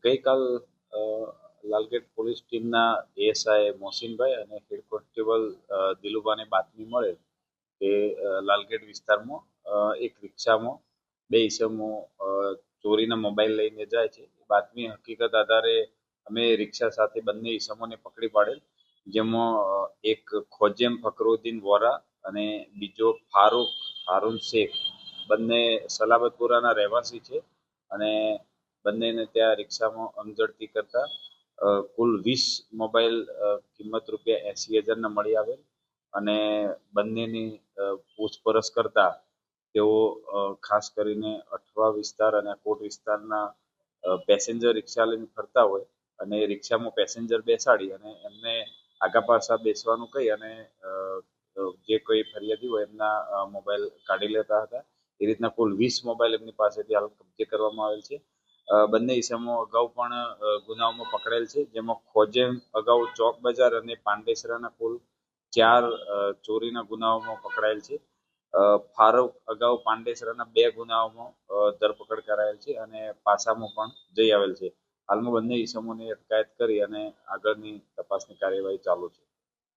ગઈકાલ અ, લાલગેટ પોલીસ ટીમના એએસઆઈ મોહસિનભાઈ અને હેડ કોન્સ્ટેબલ દિલુબાને બાતમી મળેલ કે લાલગેટ વિસ્તારમાં એક રિક્ષામાં બે ઈસમો ચોરીના મોબાઈલ લઈને જાય છે. બાતમી હકીકત આધારે અમે રિક્ષા સાથે બંને ઈસમોને પકડી પાડેલ, જેમાં એક ખોજેમ ફકરુદ્દીન વોરા અને બીજો ફારૂક હારૂન શેખ, બંને સલાબતપુરાના રહેવાસી છે અને બંનેને ત્યાં રિક્ષામાં અમઝડતી કરતા કુલ 20 મોબાઈલ કિંમત ₹80,000ના મળી આવેલ અને બંનેની પૂછપરછ કરતા તેઓ ખાસ કરીને અઠવા વિસ્તાર અને કોટ વિસ્તારના પેસેન્જર રિક્ષા લઈને ફરતા હોય અને રિક્ષામાં પેસેન્જર બેસાડી અને એમને આગા પાછા બેસવાનું કહી અને જે કોઈ ફરિયાદી હોય એમના મોબાઈલ કાઢી લેતા હતા. એ રીતના કુલ 20 મોબાઈલ એમની પાસેથી હાલ કબજે કરવામાં આવેલ છે. બંને ઇસમો અગાઉ પણ ગુનાઓમાં પકડેલ છે, જેમાં ખોજેમ અગાઉ ચોક બજાર અને પાંડેસરાના કુલ 4 ચોરીના ગુનાઓમાં પકડાયેલ છે. ફારૂક અગાઉ પાંડેસરાના 2 ગુનાઓમાં ધરપકડ કરાયેલ છે અને પાસામાં પણ જઈ આવેલ છે. હાલમાં બંને ઇસમોની અટકાયત કરી અને આગળની તપાસની કાર્યવાહી ચાલુ છે.